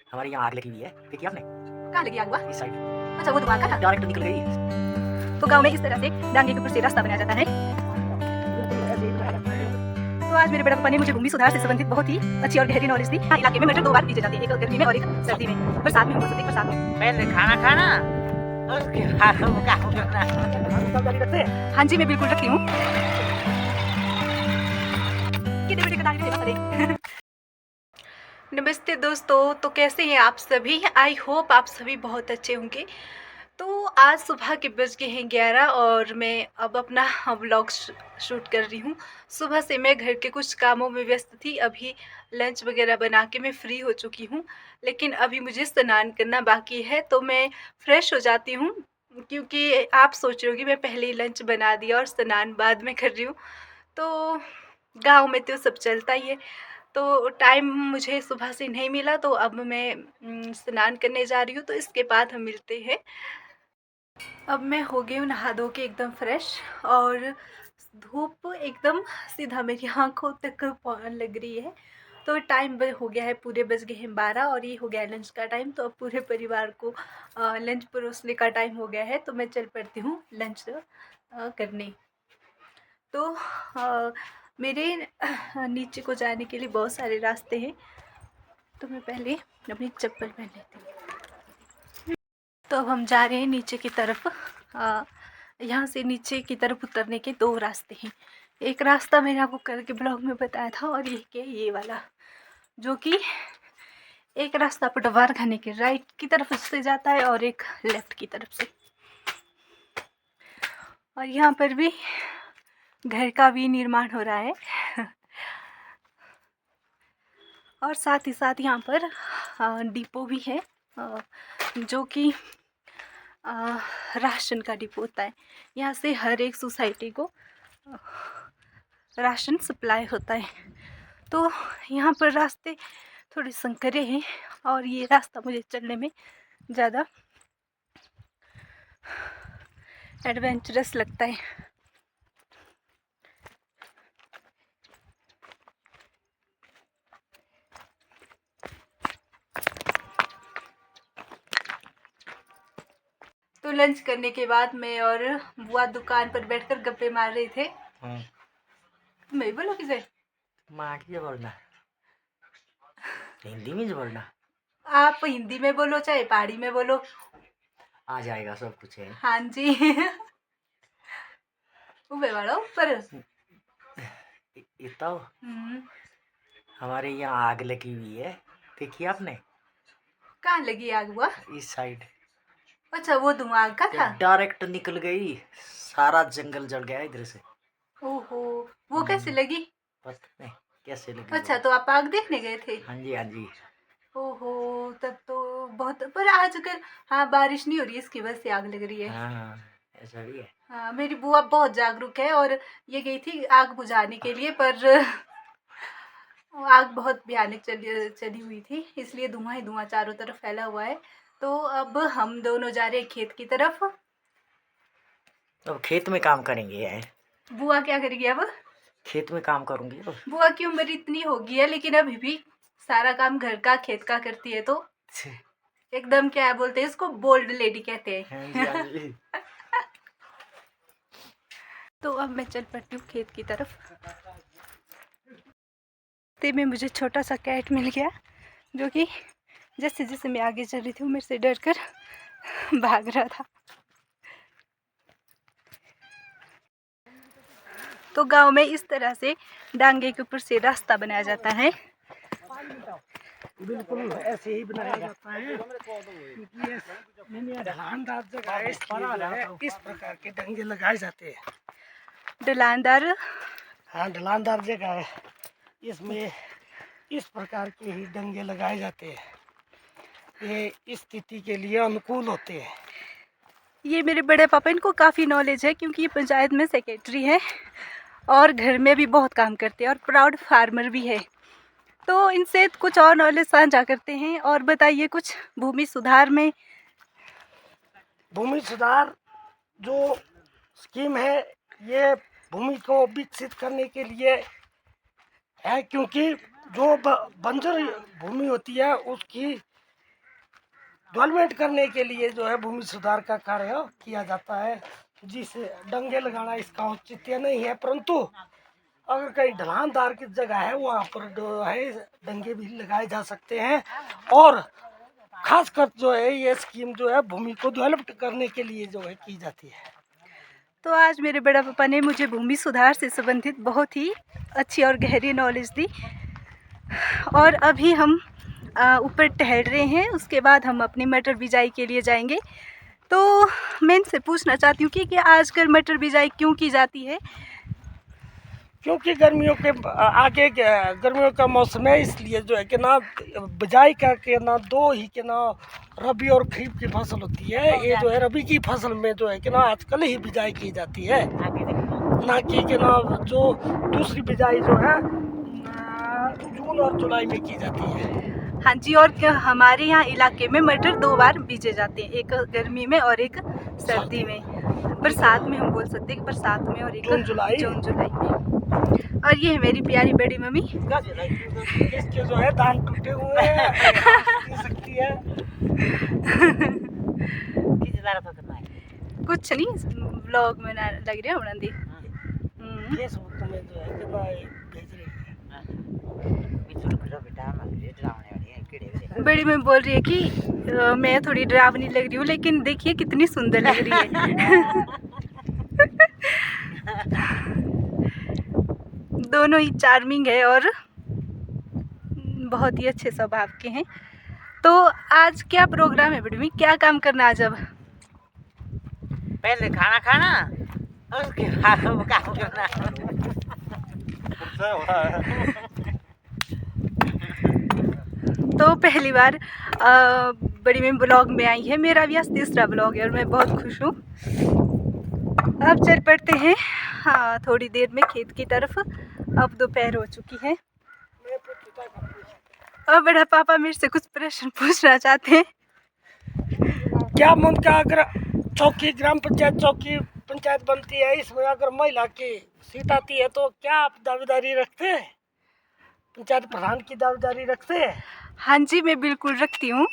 हमारे यहाँ आग लगी हुई है, देखिए आपने? कहाँ लगी आग हुआ? इस साइड अच्छा, वो धुआं का था। डायरेक्ट निकल गई। तो गांव में इस तरह से डांगे के ऊपर से रास्ता बनाया जाता है। तो आज मेरे बड़े पापा ने मुझे भूमि सुधार से संबंधित बहुत ही अच्छी और गहरी नॉलेज दी। हाँ, इलाके में मटर 2 बार बीजे जाते हैं, एक गर्मी में और एक सर्दी में। बरसात में हम बोल सकते हैं बरसात में। पहले खाना खाना उसके बाद हम काम करना। हाँ जी, मैं बिल्कुल रखती हूँ। कितने बजे का दाने थे बता दे। नमस्ते दोस्तों, तो कैसे हैं आप सभी? आई होप आप सभी बहुत अच्छे होंगे। तो आज सुबह के बज गए हैं 11 और मैं अब अपना व्लॉग शूट कर रही हूँ। सुबह से मैं घर के कुछ कामों में व्यस्त थी। अभी लंच वगैरह बना के मैं फ्री हो चुकी हूँ, लेकिन अभी मुझे स्नान करना बाकी है। तो मैं फ्रेश हो जाती हूँ, क्योंकि आप सोच रहे हो कि मैं पहले ही लंच बना दिया और स्नान बाद में कर रही हूँ। तो गाँव में तो सब चलता ही है। तो टाइम मुझे सुबह से नहीं मिला, तो अब मैं स्नान करने जा रही हूँ। तो इसके बाद हम मिलते हैं। अब मैं हो गई हूँ नहा धो के एकदम फ्रेश, और धूप एकदम सीधा मेरी आँखों तक लग रही है। तो टाइम हो गया है, पूरे बज गए हैं 12 और ये हो गया है लंच का टाइम। तो अब पूरे परिवार को लंच परोसने का टाइम हो गया है। तो मैं चल पड़ती हूँ लंच करने। तो मेरे नीचे को जाने के लिए बहुत सारे रास्ते हैं। तो मैं पहले अपनी चप्पल पहन लेती हूँ। तो अब हम जा रहे हैं नीचे की तरफ। यहाँ से नीचे की तरफ उतरने के 2 रास्ते हैं। एक रास्ता मैंने आपको करके ब्लॉग में बताया था, और ये वाला, जो कि एक रास्ता पटवार खाने के राइट की तरफ से जाता है और एक लेफ्ट की तरफ से। और यहाँ पर भी घर का भी निर्माण हो रहा है। और साथ ही साथ यहाँ पर डिपो भी है, जो कि राशन का डिपो होता है। यहाँ से हर एक सोसाइटी को राशन सप्लाई होता है। तो यहाँ पर रास्ते थोड़े संकरे हैं, और ये रास्ता मुझे चलने में ज़्यादा एडवेंचरस लगता है। तो लंच करने के बाद मैं और बुआ दुकान पर बैठकर गप्पे मार रहे थे। मैं बोलो किसे माटी बोलना, हिंदी में जो बोलना, आप हिंदी में बोलो चाहे पहाड़ी में बोलो, आ जाएगा सब कुछ है। हाँ जी। ऊपर वाला ऊपर। इतना हमारे यहाँ आग लगी हुई है, देखिए आपने? कहाँ लगी आग हुआ? इस साइड। अच्छा, वो धुआं आग का था। डायरेक्ट निकल गई, सारा जंगल जल गया इधर से। ओहो, वो कैसे लगी? पता नहीं कैसे लगी। अच्छा, तो आप आग देखने गए थे? हाँ जी, हाँ जी। ओहो, तब तो बहुत। पर आजकल हाँ, बारिश नहीं हो रही, इसकी वजह से आग लग रही है। हाँ, ऐसा भी है। हाँ, मेरी बुआ बहुत जागरूक है, और ये गई थी आग बुझाने के लिए, पर आग बहुत भयानक चली हुई थी, इसलिए धुआं ही धुआं चारों तरफ फैला हुआ है। तो अब हम दोनों जा रहे हैं खेत की तरफ। अब खेत में काम करेंगे यार। बुआ क्या करेगी अब? खेत में काम करूंगी अब। बुआ की उम्र इतनी हो गई है, लेकिन अभी भी सारा काम घर का खेत का करती है। तो एकदम क्या बोलते हैं इसको, बोल्ड लेडी कहते हैं। हाँ जी, हाँ जी। तो अब मैं चल पड़ती हूँ खेत की तरफ। ते में मुझे छोटा सा कैट मिल गया, जो कि जैसे जैसे मैं आगे चल रही थी, वो मेरे से डर कर भाग रहा था। तो गांव में इस तरह से डांगे के ऊपर से रास्ता बनाया जाता है। बिल्कुल ऐसे ही बनाया जाता है, क्योंकि ये ढलानदार जगह है, इसलिए इस प्रकार के डंगे लगाए जाते हैं। ढलानदार? हाँ, ढलानदार जगह है, इसमें इस प्रकार के ही डंगे लगाए जाते हैं। ये इस स्थिति के लिए अनुकूल होते हैं। ये मेरे बड़े पापा, इनको काफ़ी नॉलेज है, क्योंकि ये पंचायत में सेक्रेटरी है और घर में भी बहुत काम करते हैं, और प्राउड फार्मर भी है। तो इनसे कुछ और नॉलेज साझा करते हैं। और बताइए कुछ भूमि सुधार में। भूमि सुधार जो स्कीम है, ये भूमि को विकसित करने के लिए है, क्योंकि जो बंजर भूमि होती है उसकी डेवलपमेंट करने के लिए जो है भूमि सुधार का कार्य किया जाता है, जिसे डंगे लगाना इसका औचित्य नहीं है, परंतु अगर कहीं ढलानदार की जगह है वहाँ पर जो है डंगे भी लगाए जा सकते हैं। और खासकर जो है ये स्कीम जो है भूमि को डेवलप करने के लिए जो है की जाती है। तो आज मेरे बड़ा पापा ने मुझे भूमि सुधार से संबंधित बहुत ही अच्छी और गहरी नॉलेज दी। और अभी हम ऊपर टहल रहे हैं, उसके बाद हम अपनी मटर बिजाई के लिए जाएंगे। तो मैं इनसे पूछना चाहती हूँ कि आजकल मटर बिजाई क्यों की जाती है? क्योंकि गर्मियों का मौसम है, इसलिए जो है कि ना बिजाई का के ना दो ही के ना रबी और खरीफ की फसल होती है। ये जो है रबी की फसल में जो है कि ना आजकल ही बिजाई की जाती है, ना कि ना जो दूसरी बिजाई जो है जून और जुलाई में की जाती है। हाँ जी, और हमारे यहाँ इलाके में मटर 2 बार बीजे जाते हैं, एक गर्मी में और एक सर्दी में। बरसात में हम बोल सकते हैं कि बरसात में, और एक जून जुलाई में। और ये है मेरी प्यारी बड़ी मम्मी। इसके जो है दांत टूटे हुए हैं, सकती है। कुछ नहीं, व्लॉग में ना लग रहा है दी। फेसबुक में जो है कि भेज रही है। बड़ी मम्मी बोल रही है कि मैं थोड़ी डरावनी लग रही हूँ, लेकिन देखिए कितनी सुंदर लग रही है। दोनों ही चार्मिंग है और बहुत ही अच्छे स्वभाव के हैं। तो आज क्या प्रोग्राम है बड़ी मम्मी, क्या काम करना आज? अब पहले खाना खाना और उसके बाद काम करना। तो पहली बार बड़ी मम्मी ब्लॉग में आई है, मेरा भी आज तीसरा ब्लॉग है और मैं बहुत खुश हूँ। अब चल पड़ते हैं हाँ थोड़ी देर में खेत की तरफ। अब दोपहर हो चुकी है। अब बड़ा पापा मेरे से कुछ प्रश्न पूछना चाहते हैं। क्या मन का अगर चौकी ग्राम पंचायत बनती है, इसमें अगर महिला की सीट आती है तो क्या आप दावेदारी रखते हैं? पंचायत प्रधान की दावेदारी रखते हैं? हाँ जी, मैं बिल्कुल रखती हूँ।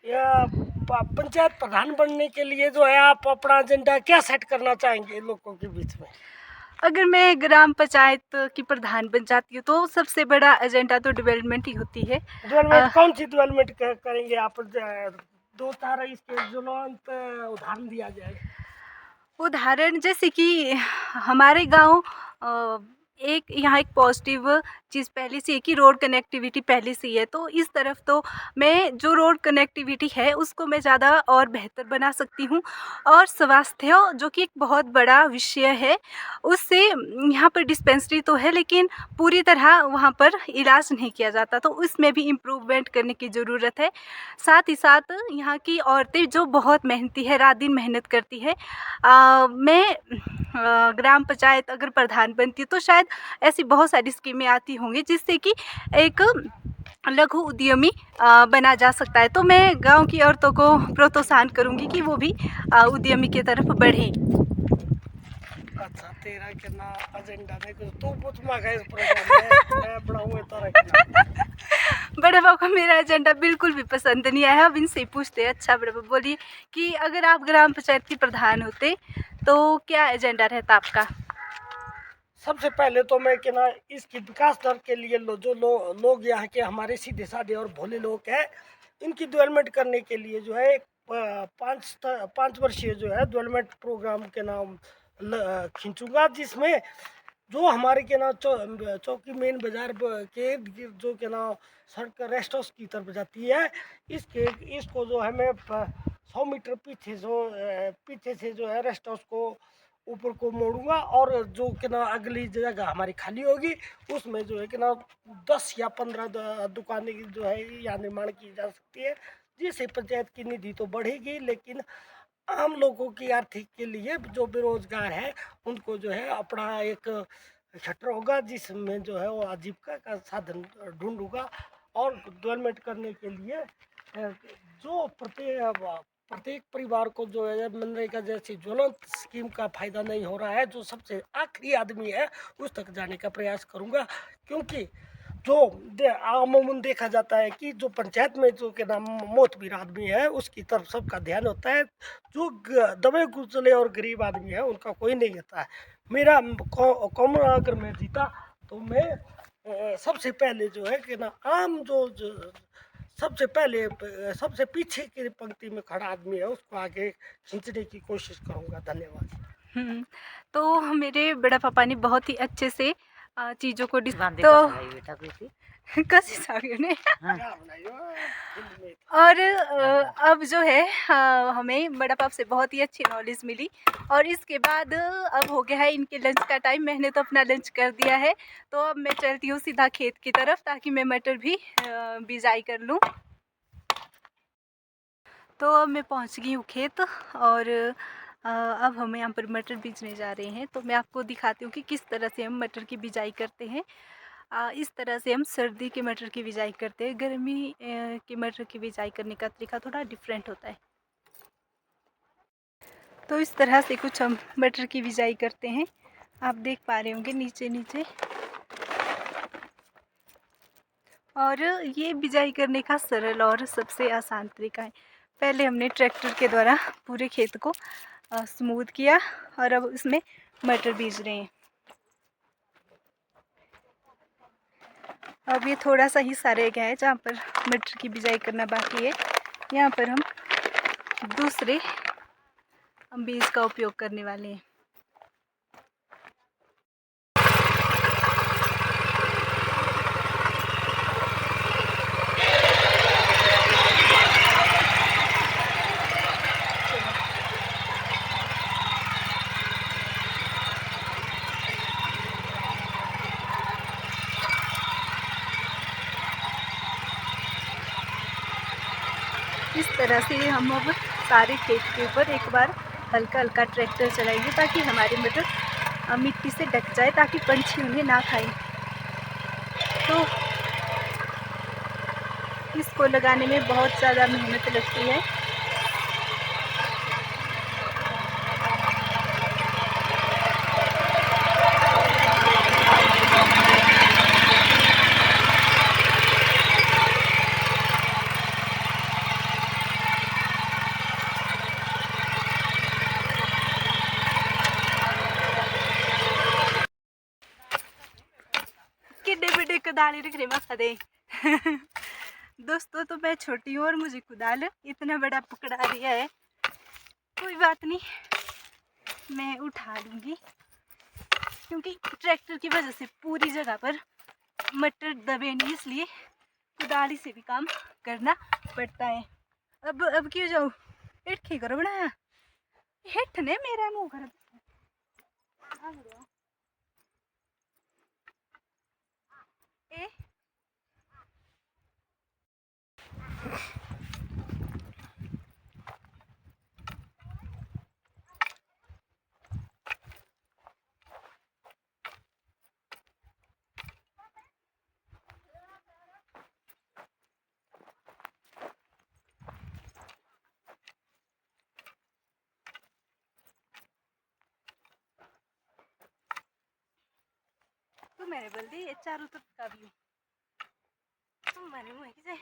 या पंचायत प्रधान बनने के लिए जो है आप अपना एजेंडा क्या सेट करना चाहेंगे लोगों के बीच में? अगर मैं ग्राम पंचायत की प्रधान बन जाती हूँ तो सबसे बड़ा एजेंडा तो डेवलपमेंट ही होती है। डेवलपमेंट कौन सी डेवलपमेंट करेंगे आप? 2-4 इसके ज्वलंत उदाहरण दिया जाए। उदाहरण जैसे कि हमारे गांव एक यहाँ एक पॉजिटिव चीज़ पहले से है कि रोड कनेक्टिविटी पहले से ही है। तो इस तरफ तो मैं जो रोड कनेक्टिविटी है उसको मैं ज़्यादा और बेहतर बना सकती हूँ। और स्वास्थ्य जो कि एक बहुत बड़ा विषय है, उससे यहाँ पर डिस्पेंसरी तो है लेकिन पूरी तरह वहाँ पर इलाज नहीं किया जाता, तो उसमें भी इम्प्रूवमेंट करने की ज़रूरत है। साथ ही साथ यहाँ की औरतें जो बहुत मेहनती है, रात दिन मेहनत करती है। मैं ग्राम पंचायत अगर प्रधान बनती तो शायद ऐसी बहुत सारी स्कीमें आती होंगी जिससे कि एक लघु उद्यमी बना जा सकता है। तो मैं गांव की औरतों को प्रोत्साहन करूंगी कि वो भी उद्यमी की तरफ बढ़ें। अच्छा, तेरा कितना एजेंडा है कुछ तू पूछ मांगा इस प्रोग्राम में, मैं बढ़ाऊंगा तो रखना। बड़े बाबू को मेरा एजेंडा बिल्कुल भी पसंद नहीं आया। अब इनसे पूछते हैं। अच्छा बड़े बाबू बोलिए कि अगर आप ग्राम पंचायत के प्रधान होते तो क्या एजेंडा रहता आपका? सबसे पहले तो मैं कि ना इसकी विकास दर के लिए लोग यहाँ के हमारे सीधे साधे और भोले लोग हैं, इनकी डेवलपमेंट करने के लिए जो है 5 वर्षीय जो है डेवलपमेंट प्रोग्राम के नाम खींचूंगा, जिसमें जो हमारे के ना चौकी मेन बाजार के जो के ना सड़क रेस्ट हाउस की तरफ जाती है, इसको जो है मैं 100 मीटर पीछे से जो है रेस्ट हाउस को ऊपर को मोड़ूंगा, और जो कि ना अगली जगह हमारी खाली होगी उसमें जो है कि ना 10 या 15 दुकानें जो है यहाँ निर्माण की जा सकती है, जिससे पंचायत की निधि तो बढ़ेगी, लेकिन आम लोगों की आर्थिक के लिए जो बेरोजगार है उनको जो है अपना एक शटर होगा, जिसमें जो है वो आजीविका का साधन ढूंढूंगा। और डेवलपमेंट करने के लिए जो प्रत्येक परिवार को जो है मनरेगा जैसी ज्वलंत स्कीम का फायदा नहीं हो रहा है, जो सबसे आखिरी आदमी है उस तक जाने का प्रयास करूंगा, क्योंकि जो अमूमन देखा जाता है कि जो पंचायत में जो के नाम मोतबीर आदमी है उसकी तरफ सबका ध्यान होता है, जो दबे कुचले और गरीब आदमी है उनका कोई नहीं होता है। मेरा कॉमन अगर मैं जीता तो मैं सबसे पहले जो है कि ना आम जो सबसे पहले सबसे पीछे की पंक्ति में खड़ा आदमी है उसको आगे खींचने की कोशिश करूँगा। धन्यवाद। तो मेरे बड़ा पापा ने बहुत ही अच्छे से चीज़ों को बांधे तो कसलाई बेटा बेटी कसी सागे ने हाँ। और अब जो है हमें बड़ा पाप से बहुत ही अच्छी नॉलेज मिली। और इसके बाद अब हो गया है इनके लंच का टाइम। मैंने तो अपना लंच कर दिया है, तो अब मैं चलती हूँ सीधा खेत की तरफ ताकि मैं मटर भी बिजाई कर लूँ। तो अब मैं पहुँच गई हूँ खेत और अब हम यहाँ पर मटर बीजने जा रहे हैं। तो मैं आपको दिखाती हूँ कि किस तरह से हम मटर की बिजाई करते हैं। इस तरह से हम सर्दी के मटर की बिजाई करते हैं। गर्मी के मटर की बिजाई करने का तरीका थोड़ा डिफरेंट होता है। तो इस तरह से कुछ हम मटर की बिजाई करते हैं। आप देख पा रहे होंगे नीचे नीचे। और ये बिजाई करने का सरल और सबसे आसान तरीका है। पहले हमने ट्रैक्टर के द्वारा पूरे खेत को स्मूथ किया और अब इसमें मटर बीज रहे हैं। अब ये थोड़ा सा हिस्सा रह गया है जहाँ पर मटर की बिजाई करना बाकी है। यहाँ पर हम दूसरे बीज का उपयोग करने वाले हैं। इस तरह से हम अब सारे खेत के ऊपर एक बार हल्का हल्का ट्रैक्टर चलाएंगे ताकि हमारी मटर मिट्टी से ढक जाए, ताकि पंछी उन्हें ना खाएं। तो इसको लगाने में बहुत ज़्यादा मेहनत लगती है। बड़े कुदाली रख रहे मसा दे दोस्तों, तो मैं छोटी हूँ और मुझे कुदाल इतना बड़ा पकड़ा दिया है। कोई बात नहीं, मैं उठा लूँगी क्योंकि ट्रैक्टर की वजह से पूरी जगह पर मटर दबे नहीं, इसलिए कुदाली से भी काम करना पड़ता है। अब क्यों जाऊँ, हिट करो बनाया हिट ने मेरा मुँह कर ए तू मेरे बोल दी चारों तरफ का भी तुम मैंने मुँह की जाए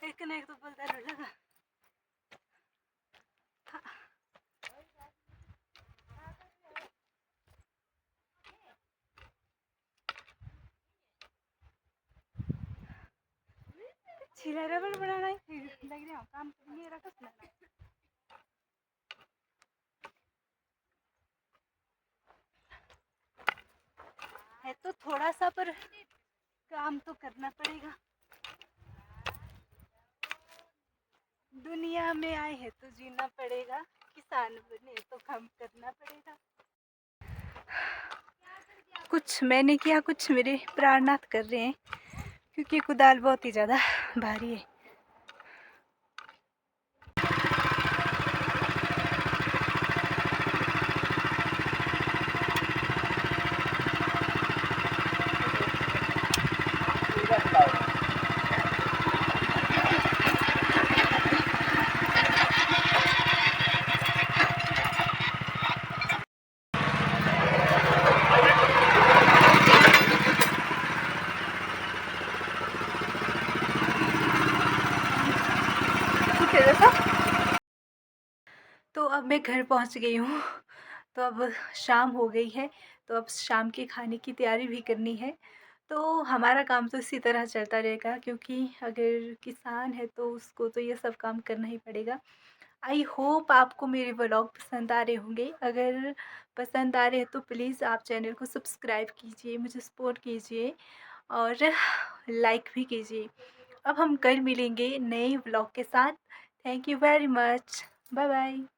एक ना एक तो बोलता लगा। छिला रबड़ बनाना लग रहा काम नहीं रखा है, तो थोड़ा सा पर काम तो करना पड़ेगा। दुनिया में आए हैं तो जीना पड़ेगा, किसान बने तो काम करना पड़ेगा। कुछ मैंने किया, कुछ मेरे प्राणनाथ कर रहे हैं क्योंकि कुदाल बहुत ही ज़्यादा भारी है। तेरा सा। तो अब मैं घर पहुंच गई हूँ। तो अब शाम हो गई है, तो अब शाम के खाने की तैयारी भी करनी है। तो हमारा काम तो इसी तरह चलता रहेगा, क्योंकि अगर किसान है तो उसको तो ये सब काम करना ही पड़ेगा। आई होप आपको मेरे व्लॉग पसंद आ रहे होंगे। अगर पसंद आ रहे हैं तो प्लीज़ आप चैनल को सब्सक्राइब कीजिए, मुझे सपोर्ट कीजिए और लाइक भी कीजिए। अब हम कल मिलेंगे नए व्लॉग के साथ। Thank you very much. Bye bye.